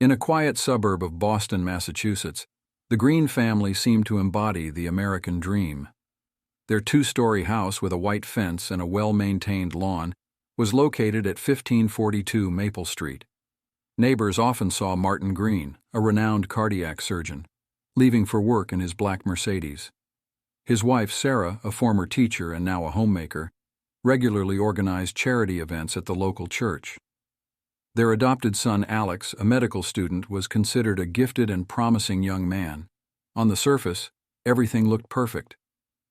In a quiet suburb of Boston, Massachusetts, the Green family seemed to embody the American dream. Their two-story house with a white fence and a well-maintained lawn was located at 1542 Maple Street. Neighbors often saw Martin Green, a renowned cardiac surgeon, leaving for work in his black Mercedes. His wife, Sarah, a former teacher and now a homemaker, regularly organized charity events at the local church. Their adopted son, Alex, a medical student, was considered a gifted and promising young man. On the surface, everything looked perfect.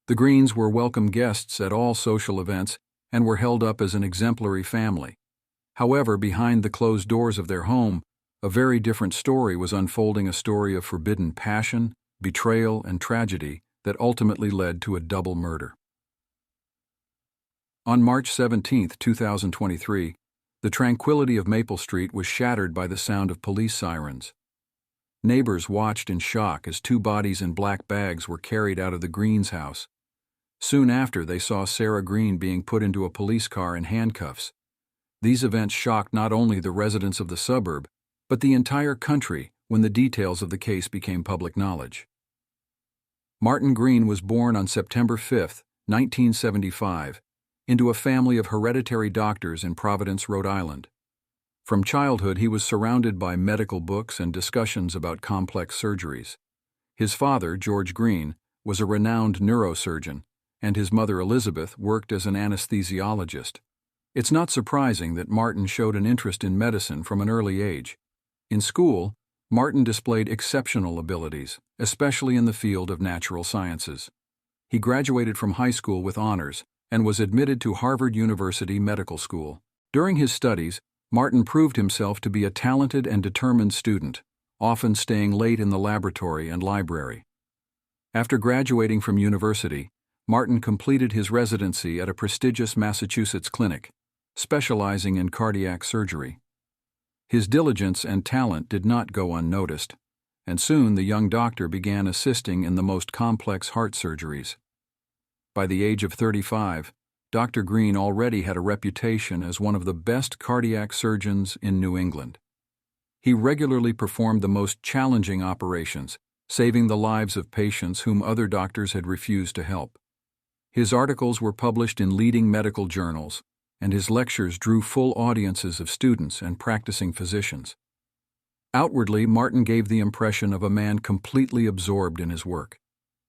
The Greens were welcome guests at all social events and were held up as an exemplary family. However, behind the closed doors of their home, a very different story was unfolding, a story of forbidden passion, betrayal, and tragedy that ultimately led to a double murder. On March 17, 2023, the tranquility of Maple Street was shattered by the sound of police sirens. Neighbors watched in shock as two bodies in black bags were carried out of the Greens' house. Soon after, they saw Sarah Green being put into a police car in handcuffs. These events shocked not only the residents of the suburb, but the entire country when the details of the case became public knowledge. Martin Green was born on September 5, 1975, into a family of hereditary doctors in Providence, Rhode Island. From childhood, he was surrounded by medical books and discussions about complex surgeries. His father, George Green, was a renowned neurosurgeon, and his mother, Elizabeth, worked as an anesthesiologist. It's not surprising that Martin showed an interest in medicine from an early age. In school, Martin displayed exceptional abilities, especially in the field of natural sciences. He graduated from high school with honors and was admitted to Harvard University Medical School. During his studies, Martin proved himself to be a talented and determined student, often staying late in the laboratory and library. After graduating from university, Martin completed his residency at a prestigious Massachusetts clinic, specializing in cardiac surgery. His diligence and talent did not go unnoticed, and soon the young doctor began assisting in the most complex heart surgeries. By the age of 35, Dr. Green already had a reputation as one of the best cardiac surgeons in New England. He regularly performed the most challenging operations, saving the lives of patients whom other doctors had refused to help. His articles were published in leading medical journals, and his lectures drew full audiences of students and practicing physicians. Outwardly, Martin gave the impression of a man completely absorbed in his work.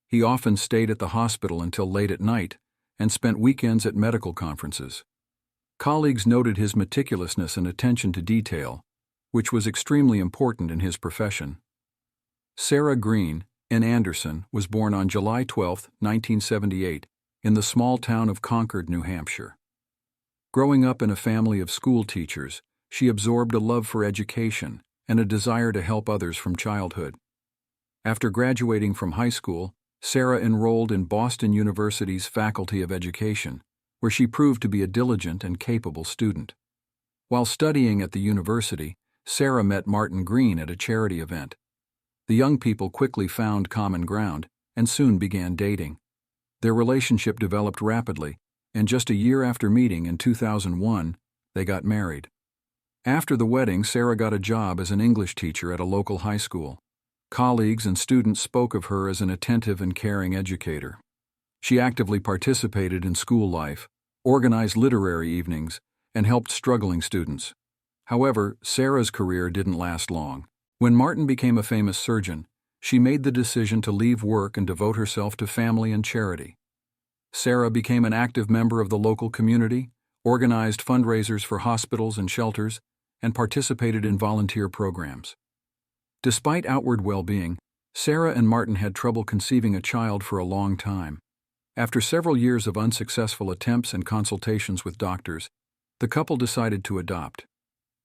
He often stayed at the hospital until late at night and spent weekends at medical conferences. Colleagues noted his meticulousness and attention to detail, which was extremely important in his profession. Sarah Green, N. Anderson, was born on July 12, 1978, in the small town of Concord, New Hampshire. Growing up in a family of school teachers, she absorbed a love for education and a desire to help others from childhood. After graduating from high school, Sarah enrolled in Boston University's Faculty of Education, where she proved to be a diligent and capable student. While studying at the university, Sarah met Martin Green at a charity event. The young people quickly found common ground and soon began dating. Their relationship developed rapidly, and just a year after meeting in 2001, they got married. After the wedding, Sarah got a job as an English teacher at a local high school. Colleagues and students spoke of her as an attentive and caring educator. She actively participated in school life, organized literary evenings, and helped struggling students. However, Sarah's career didn't last long. When Martin became a famous surgeon, she made the decision to leave work and devote herself to family and charity. Sarah became an active member of the local community, organized fundraisers for hospitals and shelters, and participated in volunteer programs. Despite outward well-being, Sarah and Martin had trouble conceiving a child for a long time. After several years of unsuccessful attempts and consultations with doctors, the couple decided to adopt.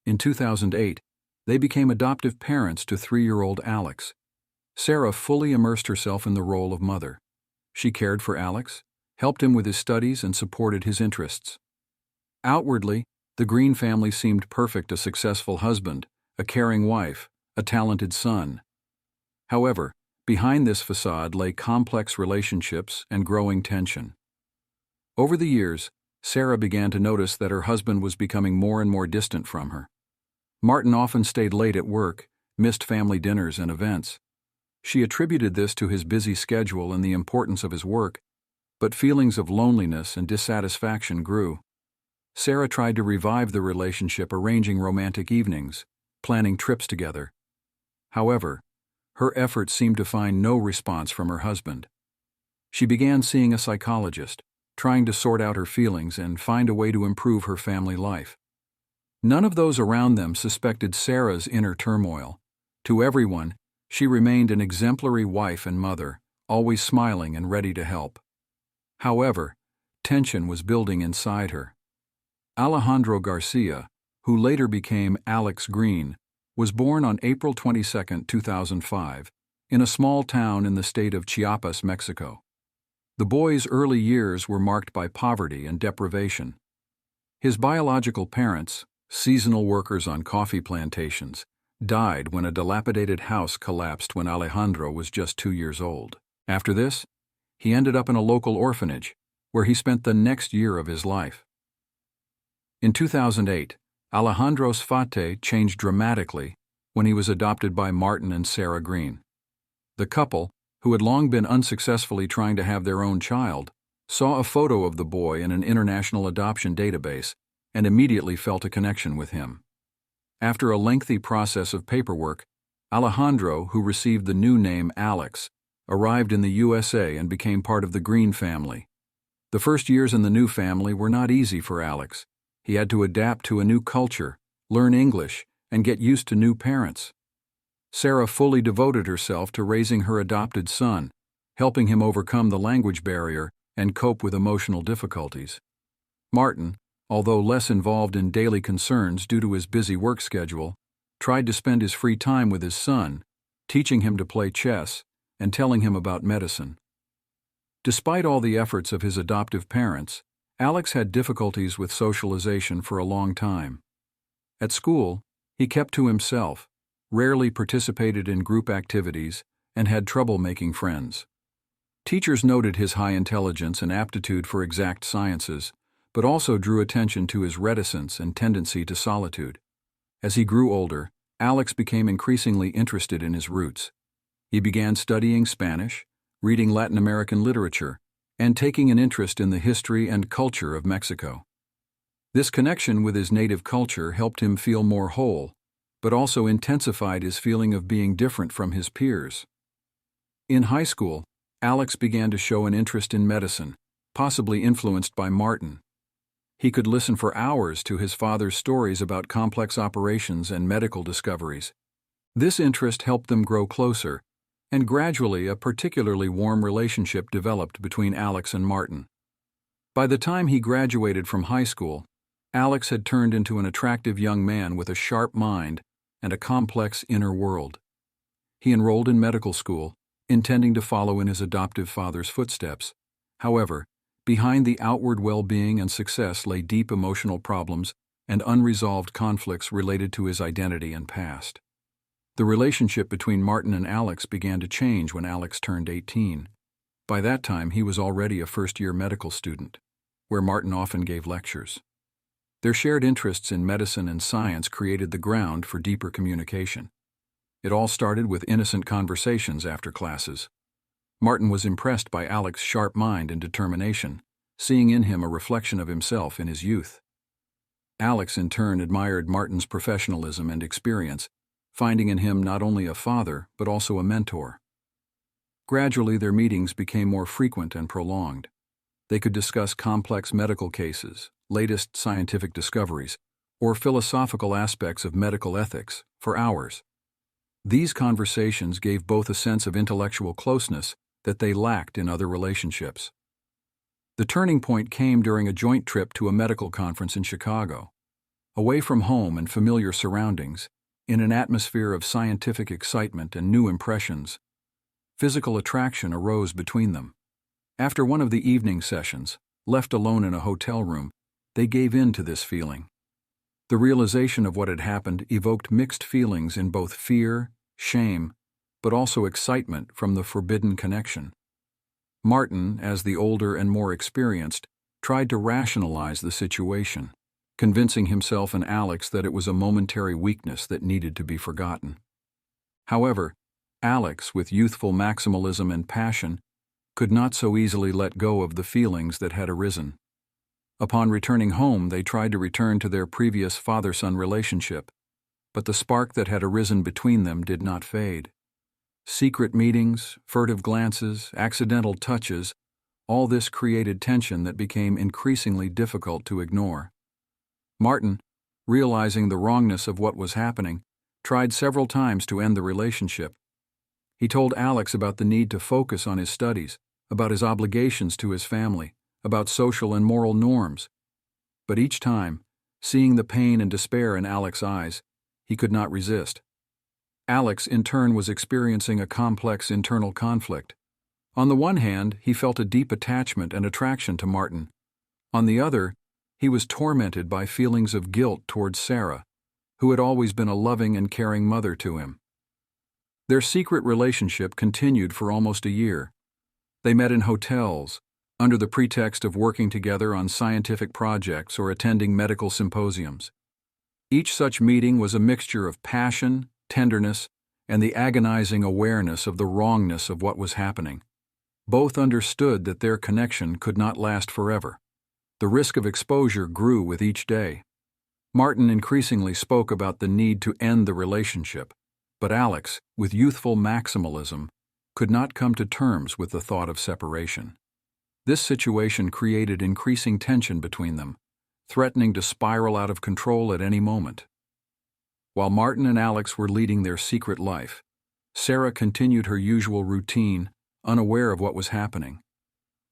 In 2008, they became adoptive parents to 3-year-old Alex. Sarah fully immersed herself in the role of mother. She cared for Alex, helped him with his studies, and supported his interests. Outwardly, the Green family seemed perfect: a successful husband, a caring wife, a talented son. However, behind this facade lay complex relationships and growing tension. Over the years, Sarah began to notice that her husband was becoming more and more distant from her. Martin often stayed late at work, missed family dinners and events. She attributed this to his busy schedule and the importance of his work, but feelings of loneliness and dissatisfaction grew. Sarah tried to revive the relationship, arranging romantic evenings, planning trips together. However, her efforts seemed to find no response from her husband. She began seeing a psychologist, trying to sort out her feelings and find a way to improve her family life. None of those around them suspected Sarah's inner turmoil. To everyone, she remained an exemplary wife and mother, always smiling and ready to help. However, tension was building inside her. Alejandro Garcia, who later became Alex Green, was born on April 22, 2005, in a small town in the state of Chiapas, Mexico. The boy's early years were marked by poverty and deprivation. His biological parents, seasonal workers on coffee plantations, died when a dilapidated house collapsed when Alejandro was just 2 years old. After this, he ended up in a local orphanage, where he spent the next year of his life. In 2008, Alejandro's fate changed dramatically when he was adopted by Martin and Sarah Green. The couple, who had long been unsuccessfully trying to have their own child, saw a photo of the boy in an international adoption database and immediately felt a connection with him. After a lengthy process of paperwork, Alejandro, who received the new name Alex, arrived in the USA and became part of the Green family. The first years in the new family were not easy for Alex. He had to adapt to a new culture, learn English, and get used to new parents. Sarah fully devoted herself to raising her adopted son, helping him overcome the language barrier and cope with emotional difficulties. Martin, although less involved in daily concerns due to his busy work schedule, tried to spend his free time with his son, teaching him to play chess and telling him about medicine. Despite all the efforts of his adoptive parents, Alex had difficulties with socialization for a long time. At school, he kept to himself, rarely participated in group activities, and had trouble making friends. Teachers noted his high intelligence and aptitude for exact sciences, but also drew attention to his reticence and tendency to solitude. As he grew older, Alex became increasingly interested in his roots. He began studying Spanish, reading Latin American literature, and taking an interest in the history and culture of Mexico. This connection with his native culture helped him feel more whole, but also intensified his feeling of being different from his peers. In high school, Alex began to show an interest in medicine, possibly influenced by Martin. He could listen for hours to his father's stories about complex operations and medical discoveries. This interest helped them grow closer, and gradually a particularly warm relationship developed between Alex and Martin. By the time he graduated from high school, Alex had turned into an attractive young man with a sharp mind and a complex inner world. He enrolled in medical school, intending to follow in his adoptive father's footsteps. However, behind the outward well-being and success lay deep emotional problems and unresolved conflicts related to his identity and past. The relationship between Martin and Alex began to change when Alex turned 18. By that time, he was already a first-year medical student, where Martin often gave lectures. Their shared interests in medicine and science created the ground for deeper communication. It all started with innocent conversations after classes. Martin was impressed by Alex's sharp mind and determination, seeing in him a reflection of himself in his youth. Alex, in turn, admired Martin's professionalism and experience, finding in him not only a father but also a mentor. Gradually, their meetings became more frequent and prolonged. They could discuss complex medical cases, latest scientific discoveries, or philosophical aspects of medical ethics for hours. These conversations gave both a sense of intellectual closeness that they lacked in other relationships. The turning point came during a joint trip to a medical conference in Chicago. Away from home and familiar surroundings, in an atmosphere of scientific excitement and new impressions, physical attraction arose between them. After one of the evening sessions, left alone in a hotel room, they gave in to this feeling. The realization of what had happened evoked mixed feelings in both fear, shame, but also excitement from the forbidden connection. Martin, as the older and more experienced, tried to rationalize the situation, convincing himself and Alex that it was a momentary weakness that needed to be forgotten. However, Alex, with youthful maximalism and passion, could not so easily let go of the feelings that had arisen. Upon returning home, they tried to return to their previous father-son relationship, but the spark that had arisen between them did not fade. Secret meetings, furtive glances, accidental touches, all this created tension that became increasingly difficult to ignore. Martin, realizing the wrongness of what was happening, tried several times to end the relationship. He told Alex about the need to focus on his studies, about his obligations to his family, about social and moral norms. But each time, seeing the pain and despair in Alex's eyes, he could not resist. Alex, in turn, was experiencing a complex internal conflict. On the one hand, he felt a deep attachment and attraction to Martin. On the other, he was tormented by feelings of guilt towards Sarah, who had always been a loving and caring mother to him. Their secret relationship continued for almost a year. They met in hotels, under the pretext of working together on scientific projects or attending medical symposiums. Each such meeting was a mixture of passion, tenderness, and the agonizing awareness of the wrongness of what was happening. Both understood that their connection could not last forever. The risk of exposure grew with each day. Martin increasingly spoke about the need to end the relationship, but Alex, with youthful maximalism, could not come to terms with the thought of separation. This situation created increasing tension between them, threatening to spiral out of control at any moment. While Martin and Alex were leading their secret life, Sarah continued her usual routine, unaware of what was happening.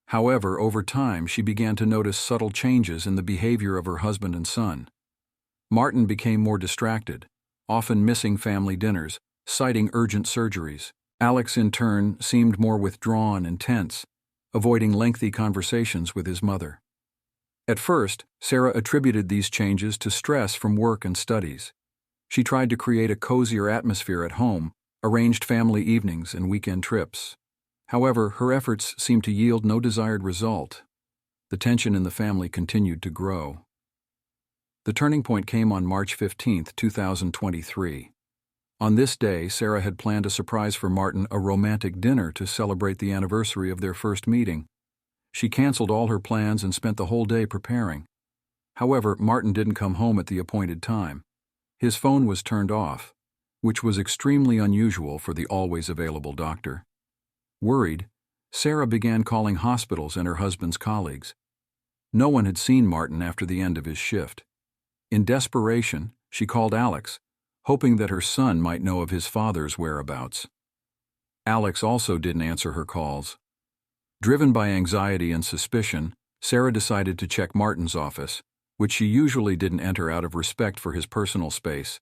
However, over time, she began to notice subtle changes in the behavior of her husband and son. Martin became more distracted, often missing family dinners, citing urgent surgeries. Alex, in turn, seemed more withdrawn and tense, avoiding lengthy conversations with his mother. At first, Sarah attributed these changes to stress from work and studies. She tried to create a cozier atmosphere at home, arranged family evenings and weekend trips. However, her efforts seemed to yield no desired result. The tension in the family continued to grow. The turning point came on March 15, 2023. On this day, Sarah had planned a surprise for Martin, a romantic dinner to celebrate the anniversary of their first meeting. She canceled all her plans and spent the whole day preparing. However, Martin didn't come home at the appointed time. His phone was turned off, which was extremely unusual for the always available doctor. Worried, Sarah began calling hospitals and her husband's colleagues. No one had seen Martin after the end of his shift. In desperation, she called Alex, hoping that her son might know of his father's whereabouts. Alex also didn't answer her calls. Driven by anxiety and suspicion, Sarah decided to check Martin's office, which she usually didn't enter out of respect for his personal space.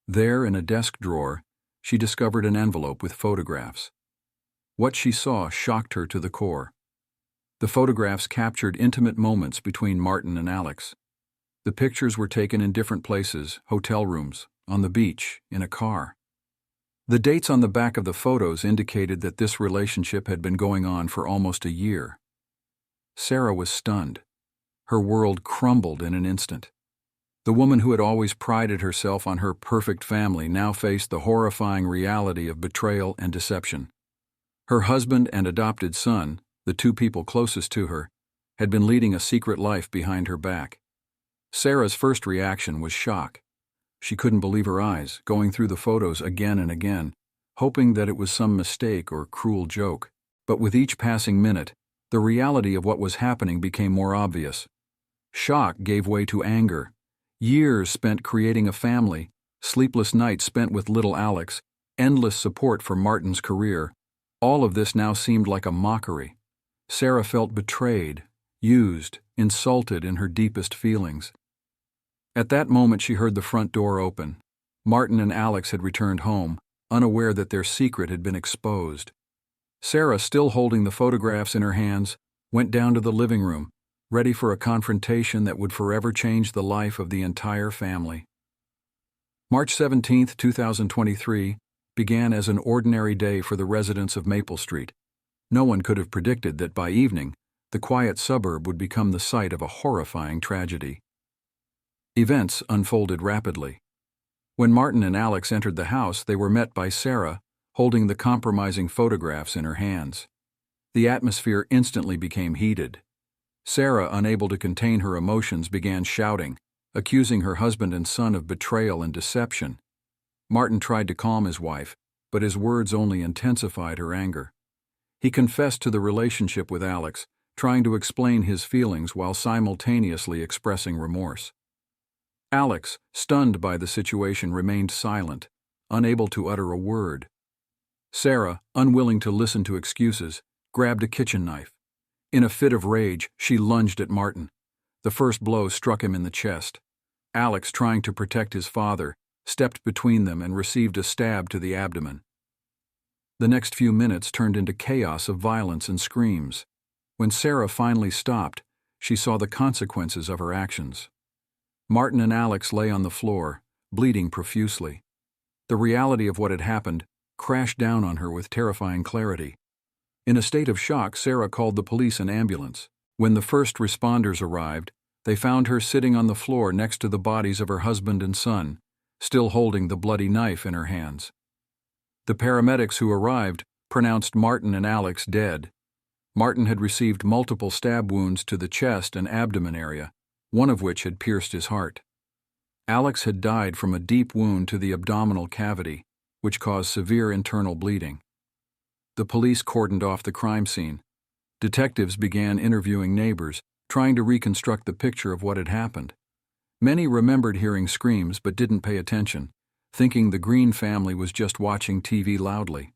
There, in a desk drawer, she discovered an envelope with photographs. What she saw shocked her to the core. The photographs captured intimate moments between Martin and Alex. The pictures were taken in different places: hotel rooms, on the beach, in a car. The dates on the back of the photos indicated that this relationship had been going on for almost a year. Sarah was stunned. Her world crumbled in an instant. The woman who had always prided herself on her perfect family now faced the horrifying reality of betrayal and deception. Her husband and adopted son, the two people closest to her, had been leading a secret life behind her back. Sarah's first reaction was shock. She couldn't believe her eyes, going through the photos again and again, hoping that it was some mistake or cruel joke. But with each passing minute, the reality of what was happening became more obvious. Shock gave way to anger. Years spent creating a family, sleepless nights spent with little Alex, endless support for Martin's career. All of this now seemed like a mockery. Sarah felt betrayed, used, insulted in her deepest feelings. At that moment, she heard the front door open. Martin and Alex had returned home, unaware that their secret had been exposed. Sarah, still holding the photographs in her hands, went down to the living room, ready for a confrontation that would forever change the life of the entire family. March 17, 2023, began as an ordinary day for the residents of Maple Street. No one could have predicted that by evening, the quiet suburb would become the site of a horrifying tragedy. Events unfolded rapidly. When Martin and Alex entered the house, they were met by Sarah, holding the compromising photographs in her hands. The atmosphere instantly became heated. Sarah, unable to contain her emotions, began shouting, accusing her husband and son of betrayal and deception. Martin tried to calm his wife, but his words only intensified her anger. He confessed to the relationship with Alex, trying to explain his feelings while simultaneously expressing remorse. Alex, stunned by the situation, remained silent, unable to utter a word. Sarah, unwilling to listen to excuses, grabbed a kitchen knife. In a fit of rage, she lunged at Martin. The first blow struck him in the chest. Alex, trying to protect his father, stepped between them and received a stab to the abdomen. The next few minutes turned into chaos of violence and screams. When Sarah finally stopped, she saw the consequences of her actions. Martin and Alex lay on the floor, bleeding profusely. The reality of what had happened crashed down on her with terrifying clarity. In a state of shock, Sarah called the police and ambulance. When the first responders arrived, they found her sitting on the floor next to the bodies of her husband and son, still holding the bloody knife in her hands. The paramedics who arrived pronounced Martin and Alex dead. Martin had received multiple stab wounds to the chest and abdomen area, one of which had pierced his heart. Alex had died from a deep wound to the abdominal cavity, which caused severe internal bleeding. The police cordoned off the crime scene. Detectives began interviewing neighbors, trying to reconstruct the picture of what had happened. Many remembered hearing screams but didn't pay attention, thinking the Green family was just watching TV loudly.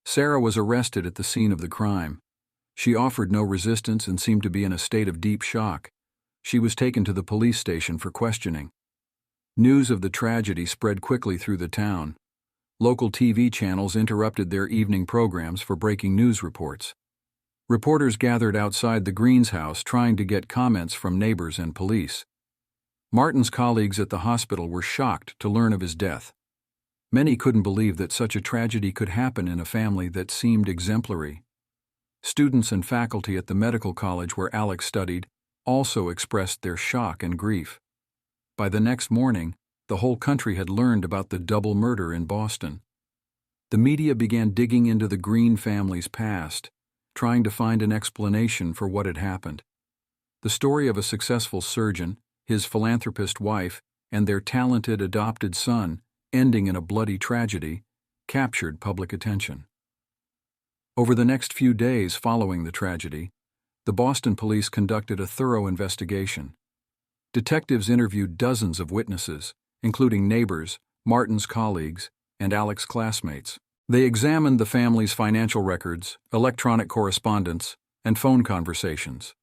Sarah was arrested at the scene of the crime. She offered no resistance and seemed to be in a state of deep shock. She was taken to the police station for questioning. News of the tragedy spread quickly through the town. Local TV channels interrupted their evening programs for breaking news reports. Reporters gathered outside the Greens' house trying to get comments from neighbors and police. Martin's colleagues at the hospital were shocked to learn of his death. Many couldn't believe that such a tragedy could happen in a family that seemed exemplary. Students and faculty at the medical college where Alex studied also expressed their shock and grief. By the next morning, the whole country had learned about the double murder in Boston. The media began digging into the Green family's past, trying to find an explanation for what had happened. The story of a successful surgeon, his philanthropist wife, and their talented adopted son, ending in a bloody tragedy, captured public attention. Over the next few days following the tragedy, the Boston police conducted a thorough investigation. Detectives interviewed dozens of witnesses, including neighbors, Martin's colleagues, and Alex's classmates. They examined the family's financial records, electronic correspondence, and phone conversations.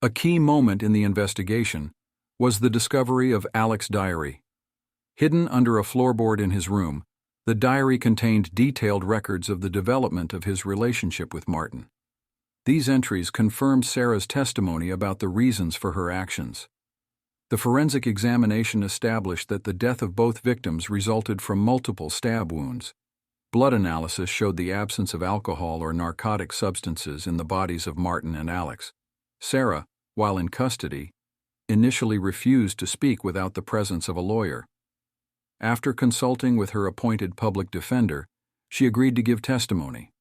A key moment in the investigation was the discovery of Alex's diary. Hidden under a floorboard in his room, the diary contained detailed records of the development of his relationship with Martin. These entries confirmed Sarah's testimony about the reasons for her actions. The forensic examination established that the death of both victims resulted from multiple stab wounds. Blood analysis showed the absence of alcohol or narcotic substances in the bodies of Martin and Alex. Sarah, while in custody, initially refused to speak without the presence of a lawyer. After consulting with her appointed public defender, she agreed to give testimony.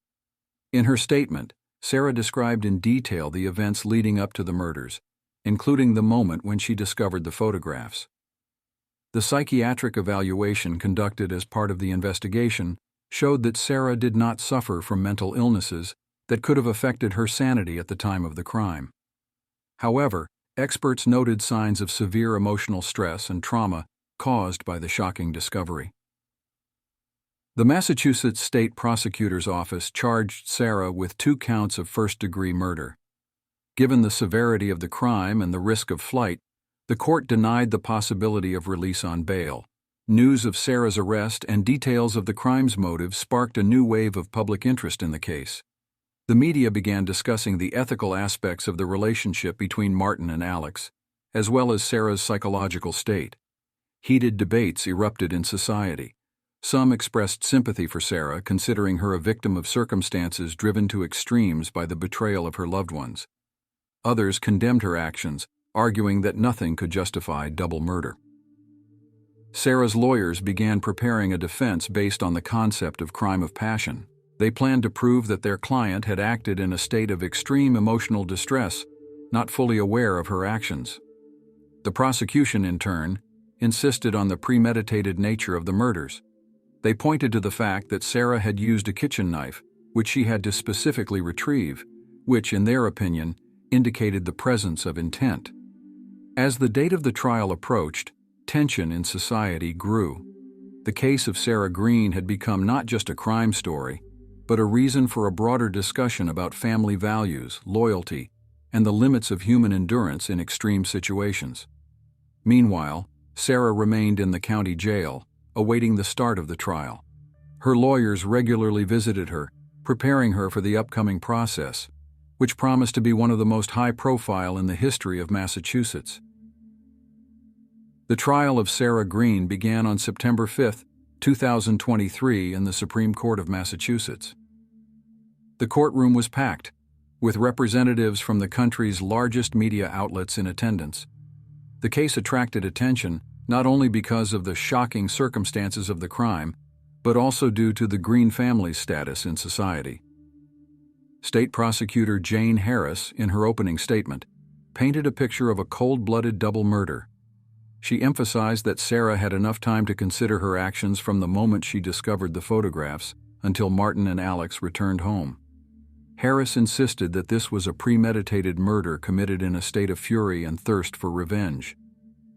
In her statement, Sarah described in detail the events leading up to the murders, including the moment when she discovered the photographs. The psychiatric evaluation conducted as part of the investigation showed that Sarah did not suffer from mental illnesses that could have affected her sanity at the time of the crime. However, experts noted signs of severe emotional stress and trauma caused by the shocking discovery. The Massachusetts State Prosecutor's Office charged Sarah with 2 counts of first-degree murder. Given the severity of the crime and the risk of flight, the court denied the possibility of release on bail. News of Sarah's arrest and details of the crime's motive sparked a new wave of public interest in the case. The media began discussing the ethical aspects of the relationship between Martin and Alex, as well as Sarah's psychological state. Heated debates erupted in society. Some expressed sympathy for Sarah, considering her a victim of circumstances driven to extremes by the betrayal of her loved ones. Others condemned her actions, arguing that nothing could justify double murder. Sarah's lawyers began preparing a defense based on the concept of crime of passion. They planned to prove that their client had acted in a state of extreme emotional distress, not fully aware of her actions. The prosecution, in turn, insisted on the premeditated nature of the murders. They pointed to the fact that Sarah had used a kitchen knife, which she had to specifically retrieve, which, in their opinion, indicated the presence of intent. As the date of the trial approached, tension in society grew. The case of Sarah Green had become not just a crime story, but a reason for a broader discussion about family values, loyalty, and the limits of human endurance in extreme situations. Meanwhile, Sarah remained in the county jail, awaiting the start of the trial. Her lawyers regularly visited her, preparing her for the upcoming process, which promised to be one of the most high-profile in the history of Massachusetts. The trial of Sarah Green began on September 5, 2023 in the Supreme Court of Massachusetts. The courtroom was packed, with representatives from the country's largest media outlets in attendance. The case attracted attention not only because of the shocking circumstances of the crime, but also due to the Green family's status in society. State Prosecutor Jane Harris, in her opening statement, painted a picture of a cold-blooded double murder. She emphasized that Sarah had enough time to consider her actions from the moment she discovered the photographs until Martin and Alex returned home. Harris insisted that this was a premeditated murder committed in a state of fury and thirst for revenge.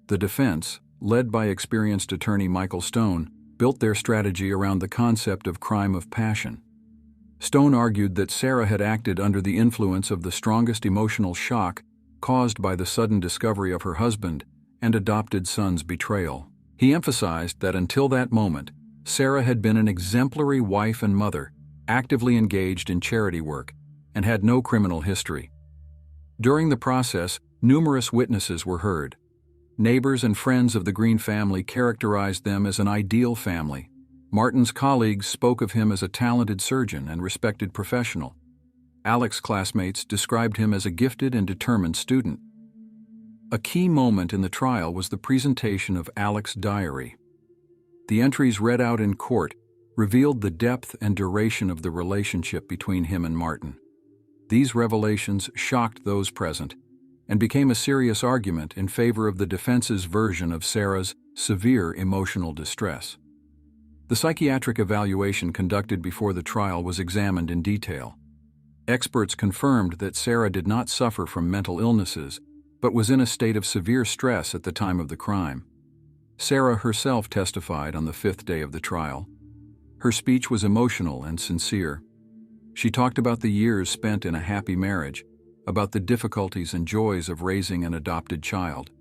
The defense, led by experienced attorney Michael Stone, built their strategy around the concept of crime of passion. Stone argued that Sarah had acted under the influence of the strongest emotional shock caused by the sudden discovery of her husband and adopted son's betrayal. He emphasized that until that moment, Sarah had been an exemplary wife and mother, actively engaged in charity work, and had no criminal history. During the process, numerous witnesses were heard. Neighbors and friends of the Green family characterized them as an ideal family. Martin's colleagues spoke of him as a talented surgeon and respected professional. Alex's classmates described him as a gifted and determined student. A key moment in the trial was the presentation of Alex's diary. The entries read out in court revealed the depth and duration of the relationship between him and Martin. These revelations shocked those present and became a serious argument in favor of the defense's version of Sarah's severe emotional distress. The psychiatric evaluation conducted before the trial was examined in detail. Experts confirmed that Sarah did not suffer from mental illnesses, but was in a state of severe stress at the time of the crime. Sarah herself testified on the fifth day of the trial. Her speech was emotional and sincere. She talked about the years spent in a happy marriage, about the difficulties and joys of raising an adopted child.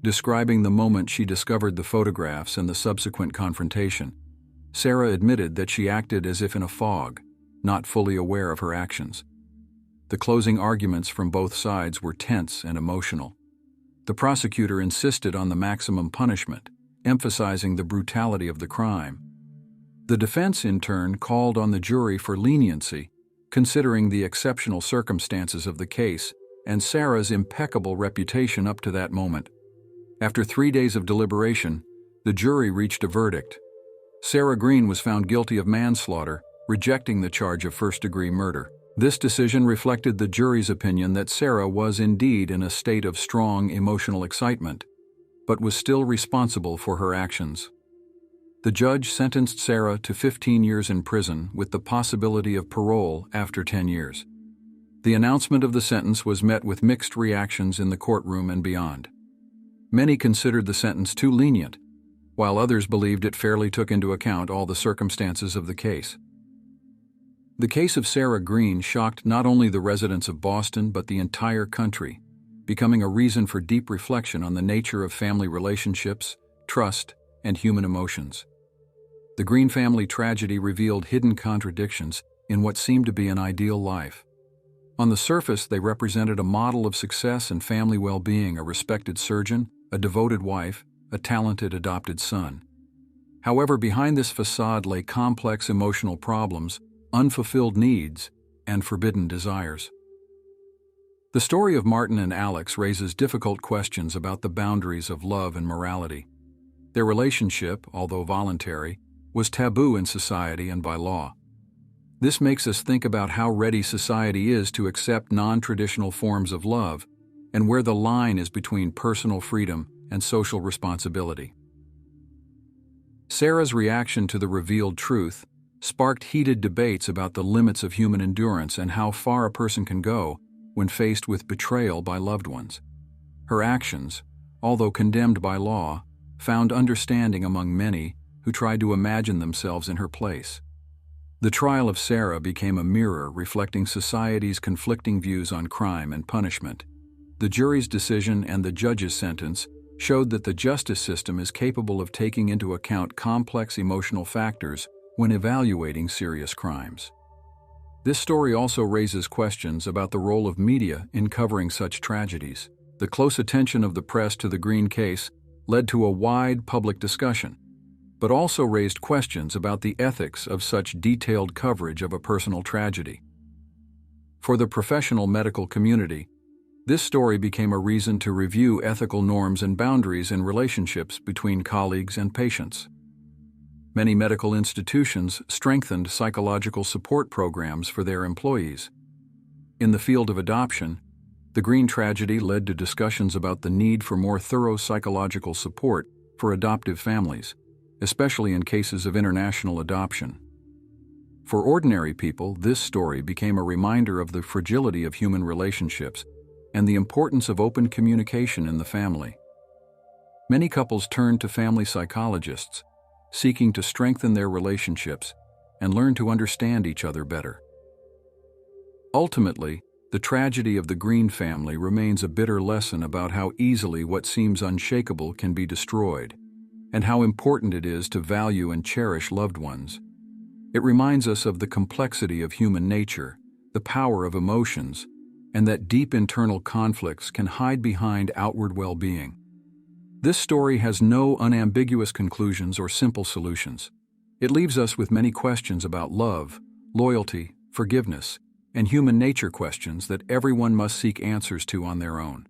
Describing the moment she discovered the photographs and the subsequent confrontation, Sarah admitted that she acted as if in a fog, not fully aware of her actions. The closing arguments from both sides were tense and emotional. The prosecutor insisted on the maximum punishment, emphasizing the brutality of the crime. The defense, in turn, called on the jury for leniency, considering the exceptional circumstances of the case and Sarah's impeccable reputation up to that moment. After 3 days of deliberation, the jury reached a verdict. Sarah Green was found guilty of manslaughter, rejecting the charge of first-degree murder. This decision reflected the jury's opinion that Sarah was indeed in a state of strong emotional excitement, but was still responsible for her actions. The judge sentenced Sarah to 15 years in prison with the possibility of parole after 10 years. The announcement of the sentence was met with mixed reactions in the courtroom and beyond. Many considered the sentence too lenient, while others believed it fairly took into account all the circumstances of the case. The case of Sarah Green shocked not only the residents of Boston but the entire country, becoming a reason for deep reflection on the nature of family relationships, trust, and human emotions. The Green family tragedy revealed hidden contradictions in what seemed to be an ideal life. On the surface, they represented a model of success and family well-being, a respected surgeon, a devoted wife, a talented adopted son. However, behind this facade lay complex emotional problems, unfulfilled needs, and forbidden desires. The story of Martin and Alex raises difficult questions about the boundaries of love and morality. Their relationship, although voluntary, was taboo in society and by law. This makes us think about how ready society is to accept non-traditional forms of love and where the line is between personal freedom and social responsibility. Sarah's reaction to the revealed truth sparked heated debates about the limits of human endurance and how far a person can go when faced with betrayal by loved ones. Her actions, although condemned by law, found understanding among many who tried to imagine themselves in her place. The trial of Sarah became a mirror reflecting society's conflicting views on crime and punishment. The jury's decision and the judge's sentence showed that the justice system is capable of taking into account complex emotional factors when evaluating serious crimes. This story also raises questions about the role of media in covering such tragedies. The close attention of the press to the Green case led to a wide public discussion, but also raised questions about the ethics of such detailed coverage of a personal tragedy. For the professional medical community, this story became a reason to review ethical norms and boundaries in relationships between colleagues and patients. Many medical institutions strengthened psychological support programs for their employees. In the field of adoption, the Green tragedy led to discussions about the need for more thorough psychological support for adoptive families, especially in cases of international adoption. For ordinary people, this story became a reminder of the fragility of human relationships and the importance of open communication in the family. Many couples turned to family psychologists, seeking to strengthen their relationships and learn to understand each other better. Ultimately, the tragedy of the Green family remains a bitter lesson about how easily what seems unshakable can be destroyed, and how important it is to value and cherish loved ones. It reminds us of the complexity of human nature, the power of emotions, and that deep internal conflicts can hide behind outward well-being. This story has no unambiguous conclusions or simple solutions. It leaves us with many questions about love, loyalty, forgiveness, and human nature, questions that everyone must seek answers to on their own.